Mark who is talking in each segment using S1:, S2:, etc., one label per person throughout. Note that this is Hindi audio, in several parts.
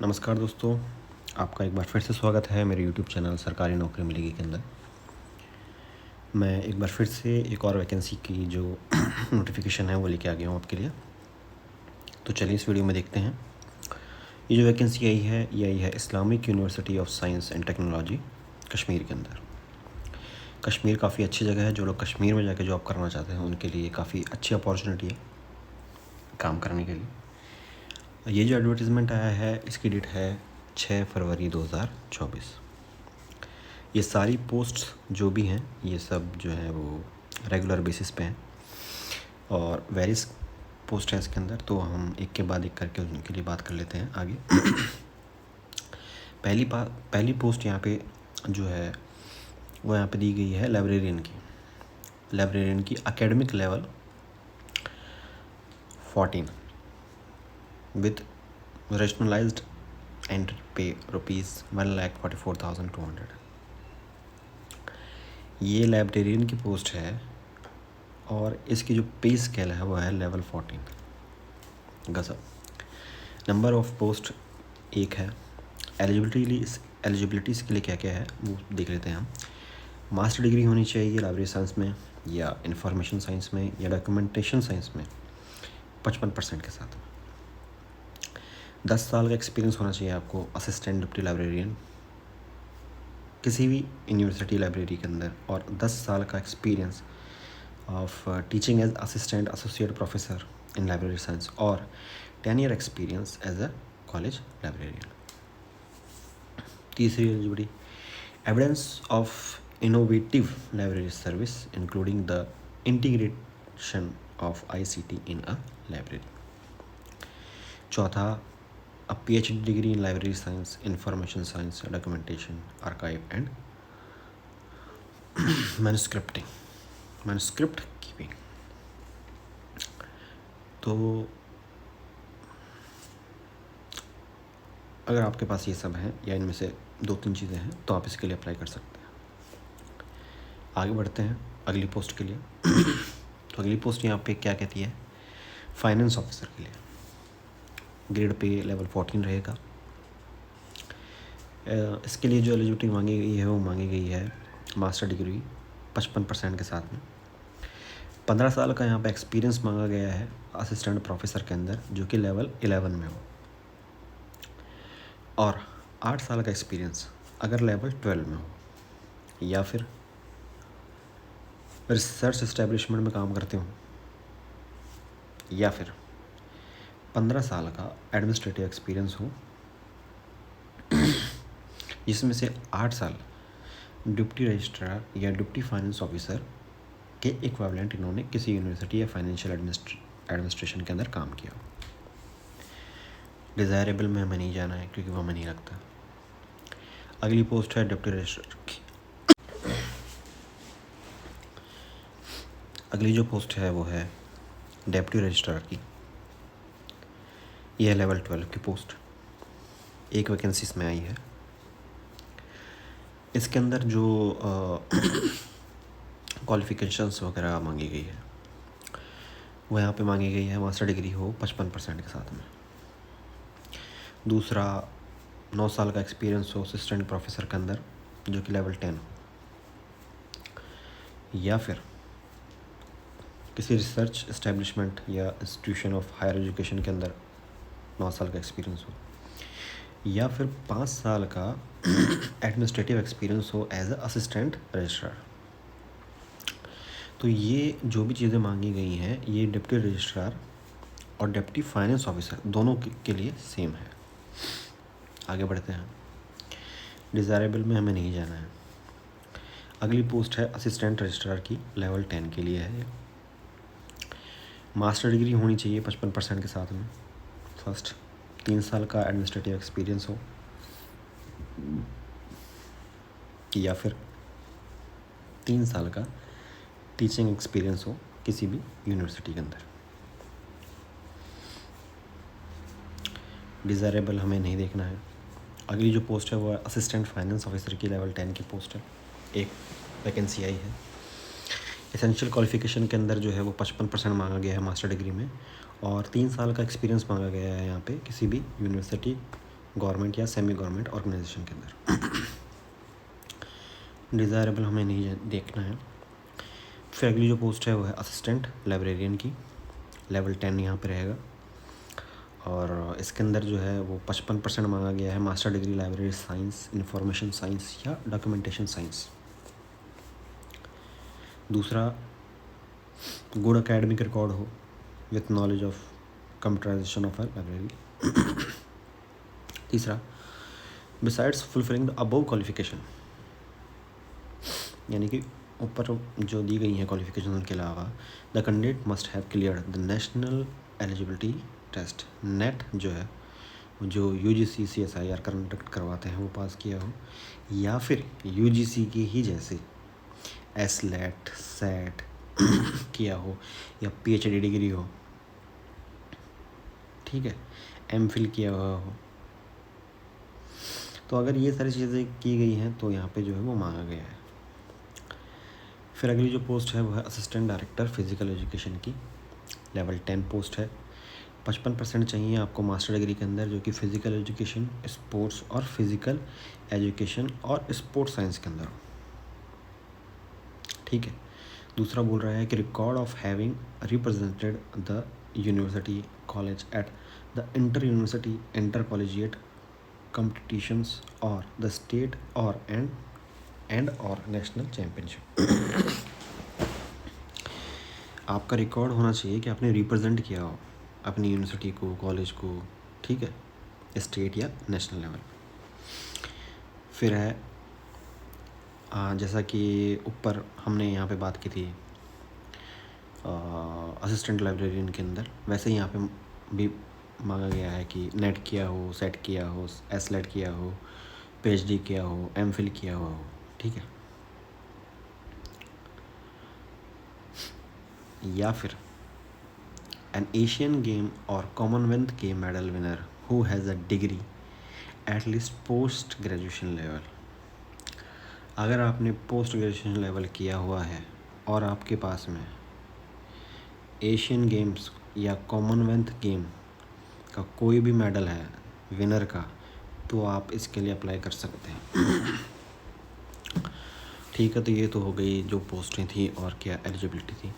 S1: नमस्कार दोस्तों, आपका एक बार फिर से स्वागत है मेरे यूट्यूब चैनल सरकारी नौकरी मिलेगी के अंदर। मैं एक बार फिर से एक और वैकेंसी की जो नोटिफिकेशन है वो लेके आ गया हूँ आपके लिए। तो चलिए इस वीडियो में देखते हैं। ये जो वैकेंसी आई है ये आई है Islamic university of science and technology Kashmir के अंदर। कश्मीर काफ़ी अच्छी जगह है। जो लोग कश्मीर में जाके जॉब करना चाहते हैं उनके लिए काफ़ी अच्छी अपॉर्चुनिटी है काम करने के लिए। ये जो एडवर्टीज़मेंट आया है इसकी डेट है 6 फरवरी 2024। ये सारी पोस्ट्स जो भी हैं ये सब जो है वो रेगुलर बेसिस पे हैं और वेरियस पोस्ट हैं इसके अंदर। तो हम एक के बाद एक करके उनके लिए बात कर लेते हैं आगे। पहली पोस्ट यहाँ पे जो है वो यहाँ पे दी गई है लाइब्रेरियन की एकेडमिक लेवल 14 विद रेशनलाइज्ड एंट्री पे ₹1,44,200। ये लाइब्रेरियन की पोस्ट है और इसकी जो पे स्केल है वो है लेवल 14 गज़ब। नंबर ऑफ पोस्ट एक है। एलिजिबिलिटी इसके लिए क्या क्या है वो देख लेते हैं हम। मास्टर डिग्री होनी चाहिए लाइब्रेरी साइंस में या इंफॉर्मेशन साइंस में या डॉक्यूमेंटेशन साइंस में 55% के साथ। 10 साल का एक्सपीरियंस होना चाहिए आपको असिस्टेंट डिप्टी लाइब्रेरियन किसी भी यूनिवर्सिटी लाइब्रेरी के अंदर, और 10 साल का experience of teaching as assistant associate professor in library science और 10 year experience as a college librarian. तीसरी eligibility evidence of innovative library service including the integration of ICT in a library. चौथा a PhD degree in library science, information science, documentation, archive and manuscript keeping। तो अगर आपके पास ये सब है या इनमें से 2-3 चीज़ें हैं तो आप इसके लिए अप्लाई कर सकते हैं। आगे बढ़ते हैं अगली पोस्ट के लिए। तो अगली पोस्ट यहाँ पे क्या कहती है, फाइनेंस ऑफिसर के लिए। ग्रेड पे लेवल 14 रहेगा। इसके लिए जो एलिजिबिलिटी मांगी गई है वो मांगी गई है मास्टर डिग्री 55% के साथ में। 15 साल का यहाँ पे एक्सपीरियंस मांगा गया है असिस्टेंट प्रोफेसर के अंदर जो कि लेवल 11 में हो, और 8 साल का एक्सपीरियंस अगर लेवल 12 में हो या फिर रिसर्च इस्टेब्लिशमेंट में काम करते हो, या फिर 15 साल का एडमिनिस्ट्रेटिव एक्सपीरियंस हो जिसमें से 8 साल डिप्टी रजिस्ट्रार या डिप्टी फाइनेंस ऑफिसर के इक्विवेलेंट इन्होंने किसी यूनिवर्सिटी या फाइनेंशियल एडमिनिस्ट्रेशन के अंदर काम किया। डिज़ायरेबल में हमें नहीं जाना है क्योंकि वो हमें नहीं लगता। अगली पोस्ट है डिप्टी रजिस्ट्रार की। अगली जो पोस्ट है वो है डिप्टी रजिस्ट्रार की। यह लेवल 12 की पोस्ट एक वैकेंसी इसमें आई है। इसके अंदर जो क्वालिफ़िकेशंस वगैरह मांगी गई है वो यहाँ पे मांगी गई है मास्टर डिग्री हो 55% के साथ में। दूसरा 9 साल का एक्सपीरियंस हो असिस्टेंट प्रोफेसर के अंदर जो कि लेवल 10 हो, या फिर किसी रिसर्च इस्टेब्लिशमेंट या इंस्टीट्यूशन ऑफ हायर एजुकेशन के अंदर 9 साल का एक्सपीरियंस हो, या फिर 5 साल का एडमिनिस्ट्रेटिव एक्सपीरियंस हो एज अ असिस्टेंट रजिस्ट्रार। तो ये जो भी चीज़ें मांगी गई हैं ये डिप्टी रजिस्ट्रार और डिप्टी फाइनेंस ऑफिसर दोनों के लिए सेम है। आगे बढ़ते हैं। डिज़ायरेबल में हमें नहीं जाना है। अगली पोस्ट है असिस्टेंट रजिस्ट्रार की, लेवल 10 के लिए है। मास्टर डिग्री होनी चाहिए 55% के साथ में। फर्स्ट 3 साल का एडमिनिस्ट्रेटिव एक्सपीरियंस हो, या फिर 3 साल का टीचिंग एक्सपीरियंस हो किसी भी यूनिवर्सिटी के अंदर। डिज़ायरेबल हमें नहीं देखना है। अगली जो पोस्ट है वो है असिस्टेंट फाइनेंस ऑफिसर की, लेवल 10 की पोस्ट है। एक वैकेंसी आई है। एसेंशियल क्वालिफ़िकेशन के अंदर जो है वो 55% मांगा गया है मास्टर डिग्री में, और 3 साल का एक्सपीरियंस मांगा गया है यहाँ पे किसी भी यूनिवर्सिटी गवर्नमेंट या सेमी गवर्नमेंट ऑर्गेनाइजेशन के अंदर। डिज़ायरेबल हमें नहीं देखना है। फिर अगली जो पोस्ट है वो है असिस्टेंट लाइब्रेरियन की, लेवल 10 यहाँ पे रहेगा। और इसके अंदर जो है वो 55% मांगा गया है। Master degree library science, information science या डॉक्यूमेंटेशन साइंस। दूसरा, गुड एकेडमिक रिकॉर्ड हो with knowledge of computerisation of library. तीसरा, besides fulfilling the above qualification, यानी कि ऊपर जो दी गई हैं क्वालिफिकेशन उनके अलावा the candidate must have clear the national eligibility test, NET जो है जो यूजीसी CSIR कंडक्ट करवाते हैं वो पास किया हो, या फिर यूजीसी की ही जैसे SLET SET किया हो, या PhD डिग्री हो, ठीक है, MPhil किया हुआ हो। तो अगर ये सारी चीज़ें की गई हैं तो यहाँ पे जो है वो मांगा गया है। फिर अगली जो पोस्ट है वो है असिस्टेंट डायरेक्टर फिज़िकल एजुकेशन की, लेवल 10 पोस्ट है। 55% चाहिए आपको मास्टर डिग्री के अंदर, जो कि फ़िज़िकल एजुकेशन, स्पोर्ट्स और फिज़िकल एजुकेशन और स्पोर्ट्स साइंस के अंदर हो, ठीक है। दूसरा बोल रहा है कि record of having represented the university college at the inter university inter collegiate competitions or the state or and or national championship. आपका रिकॉर्ड होना चाहिए कि आपने रिप्रेजेंट किया हो अपनी यूनिवर्सिटी को, कॉलेज को, ठीक है, स्टेट या नेशनल लेवल। फिर है जैसा कि ऊपर हमने यहाँ पे बात की थी असिस्टेंट लाइब्रेरियन के अंदर, वैसे ही यहाँ पे भी मांगा गया है कि नेट किया हो, सेट किया हो, SLET किया हो, PhD किया हो, MPhil किया हुआ हो, ठीक है। या फिर एन एशियन गेम और Commonwealth game medal winner who has a degree at least post graduation level. अगर आपने पोस्ट ग्रेजुएशन लेवल किया हुआ है और आपके पास में एशियन गेम्स या कॉमनवेल्थ गेम का कोई भी मेडल है विनर का, तो आप इसके लिए अप्लाई कर सकते हैं, ठीक है। तो ये तो हो गई जो पोस्टें थी और क्या एलिजिबिलिटी थी।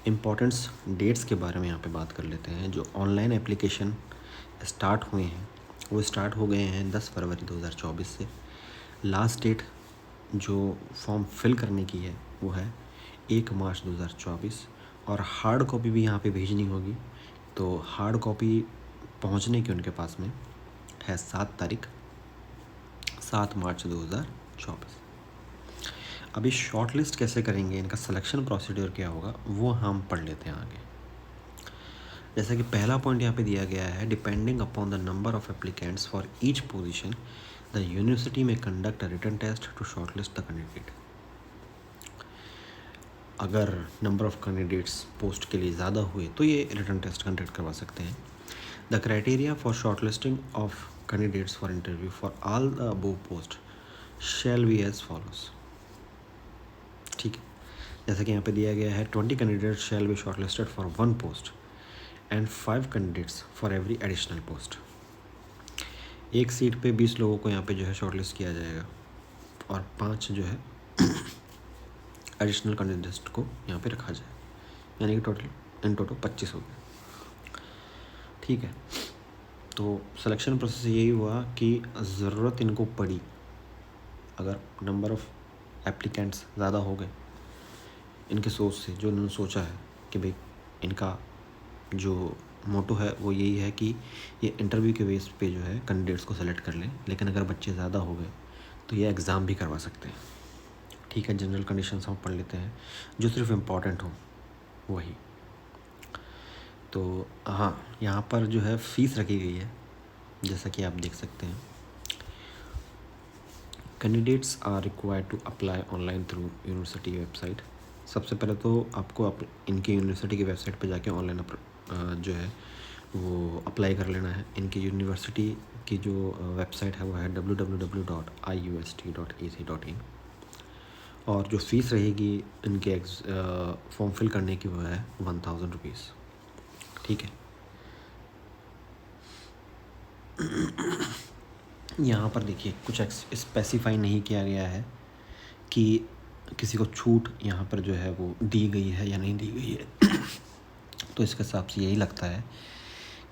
S1: इम्पॉर्टेंट्स डेट्स के बारे में यहाँ पे बात कर लेते हैं। जो ऑनलाइन एप्लीकेशन स्टार्ट हुए हैं वो स्टार्ट हो गए हैं 10 फरवरी 2024 से। लास्ट डेट जो फॉर्म फिल करने की है वो है 1 मार्च 2024, और हार्ड कॉपी भी यहाँ पे भेजनी होगी। तो हार्ड कॉपी पहुँचने की उनके पास में है 7 मार्च 2024। अभी शॉर्ट लिस्ट कैसे करेंगे, इनका सिलेक्शन प्रोसीड्यूर क्या होगा, वो हम पढ़ लेते हैं आगे। जैसा कि पहला पॉइंट यहाँ पे दिया गया है, depending upon the number of applicants for each position the university में conduct a written test to short list the candidate. अगर नंबर ऑफ कैंडिडेट्स पोस्ट के लिए ज़्यादा हुए तो ये रिटन टेस्ट कंडक्ट करवा सकते हैं। The criteria for short listing of candidates for interview for all the above post shall be as follows, ठीक है। जैसा कि यहाँ पे दिया गया है 20 candidates shall be short listed for 1 post and 5 candidates for every additional post. एक सीट पे 20 लोगों को यहाँ पे जो है शॉर्ट लिस्ट किया जाएगा और 5 जो है एडिशनल कैंडिडेट्स को यहाँ पे रखा जाए, यानी कि टोटल 25 हो गए, ठीक है। तो सिलेक्शन प्रोसेस यही हुआ कि ज़रूरत इनको पड़ी, अगर नंबर ऑफ़ एप्लीकेंट्स ज़्यादा हो गए इनके सोच से, जो उन्होंने सोचा है कि भाई इनका जो मोटो है वो यही है कि ये इंटरव्यू के बेस पे जो है कैंडिडेट्स को सेलेक्ट कर लें, लेकिन अगर बच्चे ज़्यादा हो गए तो ये एग्ज़ाम भी करवा सकते हैं, ठीक है। जनरल कंडीशंस हम पढ़ लेते हैं, जो सिर्फ इम्पॉर्टेंट हो वही। तो हाँ, यहाँ पर जो है फ़ीस रखी गई है, जैसा कि आप देख सकते हैं। Candidates are required to apply online through university website. सबसे पहले तो आपको इनकी यूनिवर्सिटी की वेबसाइट पर जाके ऑनलाइन जो है वो अप्लाई कर लेना है। इनकी यूनिवर्सिटी की जो वेबसाइट है वो है www.iust.ac.in, और जो फ़ीस रहेगी इनके फॉर्म फिल करने की वो है 1000 रुपीज़, ठीक है। यहाँ पर देखिए कुछ स्पेसिफाई नहीं किया गया है कि किसी को छूट यहाँ पर जो है वो दी गई है या नहीं दी गई है। तो इसके हिसाब से यही लगता है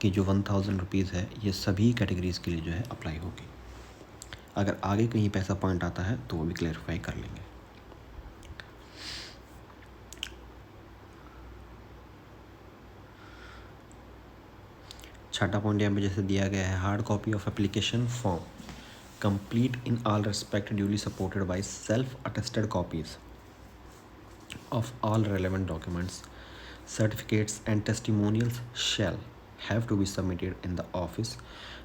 S1: कि जो 1000 रुपीज़ है ये सभी कैटेगरीज़ के लिए जो है अप्लाई होगी। अगर आगे कहीं पैसा पॉइंट आता है तो वो भी क्लैरिफाई कर लेंगे। छठा पॉइंट यहाँ पे जैसे दिया गया है, hard copy of application form complete in all respect duly supported by self-attested copies of all relevant documents, certificates and testimonials shall have to be submitted in the office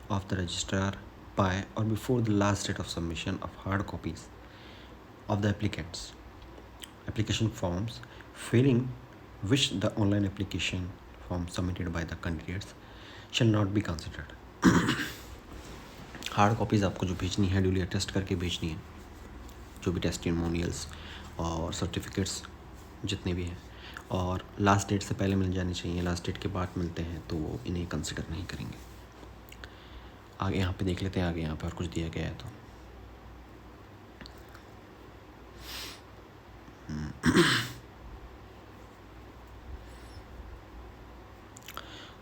S1: of the registrar by or before the last date of submission of hard copies of the applicants application forms, failing which the online application form submitted by the candidates shall not be considered. Hard copies आपको जो भेजनी है ड्यूली अटेस्ट करके भेजनी है, जो भी टेस्टिमोनियल्स और सर्टिफिकेट्स जितने भी हैं, और लास्ट डेट से पहले मिल जानी चाहिए। लास्ट डेट के बाद मिलते हैं तो वो इन्हें कंसिडर नहीं करेंगे। आगे यहाँ पे देख लेते हैं, आगे यहाँ पे और कुछ दिया गया है तो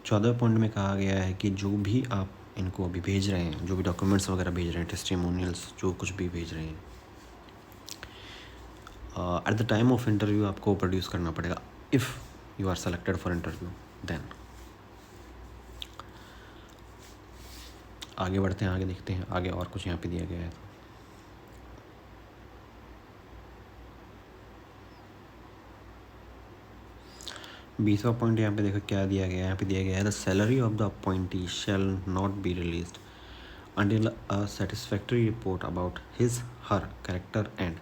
S1: 14 पॉइंट में कहा गया है कि जो भी आप इनको अभी भेज रहे हैं, जो भी डॉक्यूमेंट्स वगैरह भेज रहे हैं, टेस्टिमोनियल्स जो कुछ भी भेज रहे हैं, at the time of interview आपको प्रोड्यूस करना पड़ेगा if you are selected for interview. Then आगे बढ़ते हैं, आगे देखते हैं आगे और कुछ यहाँ पे दिया गया है। 20वां पॉइंट यहाँ पे देखो क्या दिया गया है। यहाँ पे दिया गया है, the salary of the appointee shall not be released until a satisfactory report about his her character and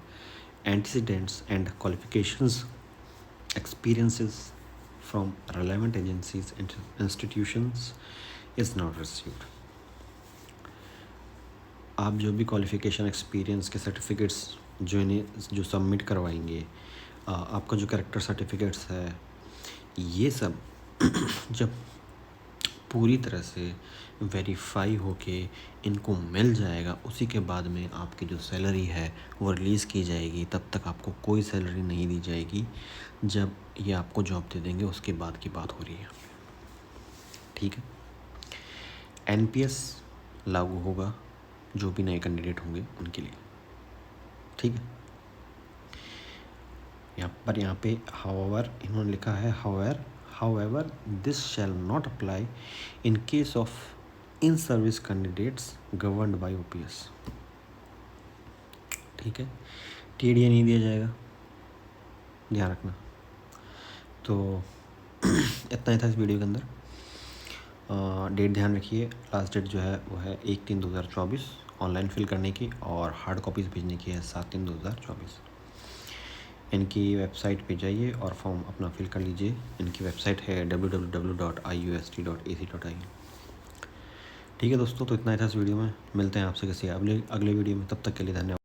S1: antecedents and qualifications experiences from relevant agencies and institutions is not received। आप जो भी क्वालिफिकेशन एक्सपीरियंस के सर्टिफिकेट्स जो सबमिट करवाएंगे, आपका जो कैरेक्टर सर्टिफिकेट्स है, ये सब जब पूरी तरह से वेरीफाई होके इनको मिल जाएगा, उसी के बाद में आपकी जो सैलरी है वो रिलीज़ की जाएगी। तब तक आपको कोई सैलरी नहीं दी जाएगी। जब ये आपको जॉब दे देंगे उसके बाद की बात हो रही है, ठीक है। एनपीएस लागू होगा जो भी नए कैंडिडेट होंगे उनके लिए, ठीक है। यहाँ पे हाउएवर इन्होंने लिखा है, however this shall not apply in case of in service candidates governed by OPS, ठीक है। टीडीए नहीं दिया जाएगा, ध्यान रखना। तो इतना ही था इस वीडियो के अंदर। डेट ध्यान रखिए, लास्ट डेट जो है वो है 1/3/2024 ऑनलाइन फिल करने की, और हार्ड कॉपीज़ भेजने की है 7/3/2024। इनकी वेबसाइट पे जाइए और फॉर्म अपना फिल कर लीजिए। इनकी वेबसाइट है www.iust.ac.in। ठीक है दोस्तों, तो इतना ही था इस वीडियो में। मिलते हैं आपसे किसी अगले वीडियो में, तब तक के लिए धन्यवाद।